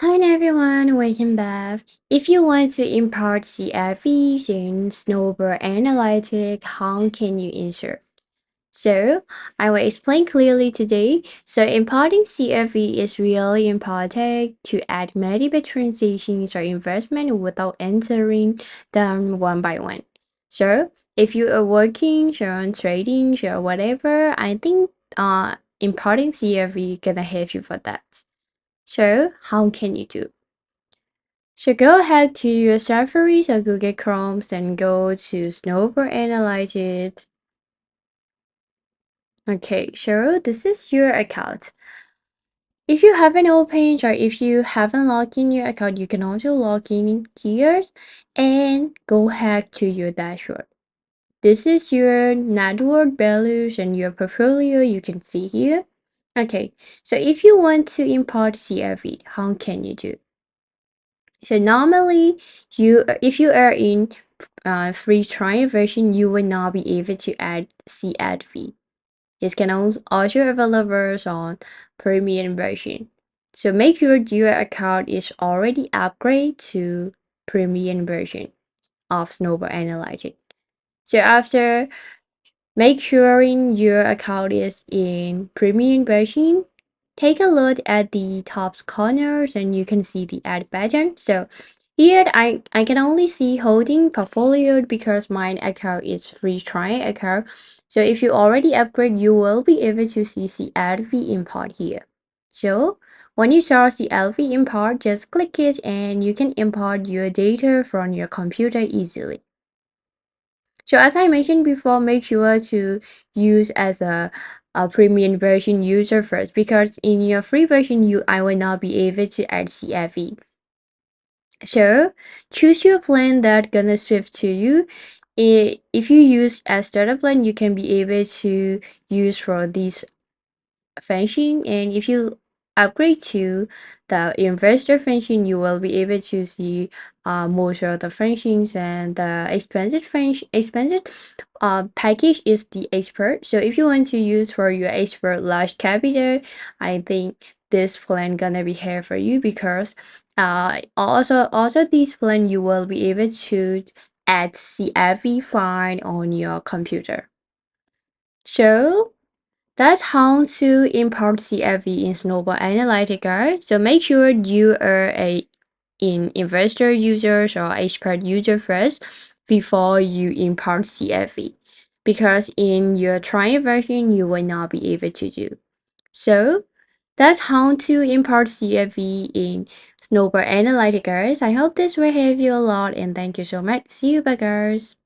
Hi everyone, welcome back. If you want to import CSV using Snowball Analytics, how can you insert? So, I will explain clearly today. So, importing CSV is really important to add multiple transactions or investment without entering them one by one. So, if you are working, on trading, whatever, I think importing CSV gonna help you for that. So, how can you do? So go ahead to your Safari or Google Chrome and go to Snowball Analytics. Okay, so this is your account. If you haven't opened or if you haven't logged in your account, you can also log in here and go ahead to your dashboard. This is your network values and your portfolio you can see here. Okay, so if you want to import CSV, how can you do? So normally, if you are in free trial version, you will not be able to add CSV. It can also available on premium version. So make sure your account is already upgraded to premium version of Snowball Analytics. So after make sure your account is in premium version. Take a look at the top corners and you can see the add button. So here I can only see holding portfolio because my account is free trial account. So if you already upgrade, you will be able to see CSV import here. So when you saw CSV import, just click it and you can import your data from your computer easily. So as I mentioned before, make sure to use as a premium version user first because in your free version, I will not be able to add CSV. So choose your plan that gonna suit to you. If you use a startup plan, you can be able to use for this function, and if you upgrade to the investor function, you will be able to see most of the functions, and the expensive package is the expert. So if you want to use for your expert large capital, I think this plan gonna be here for you because also this plan you will be able to add CSV file on your computer. So that's how to import CSV in Snowball Analytica. So make sure you are in investor users or expert user first before you import CSV. Because in your trial version, you will not be able to do. So that's how to import CSV in Snowball Analytica. I hope this will help you a lot and thank you so much. See you, bye guys.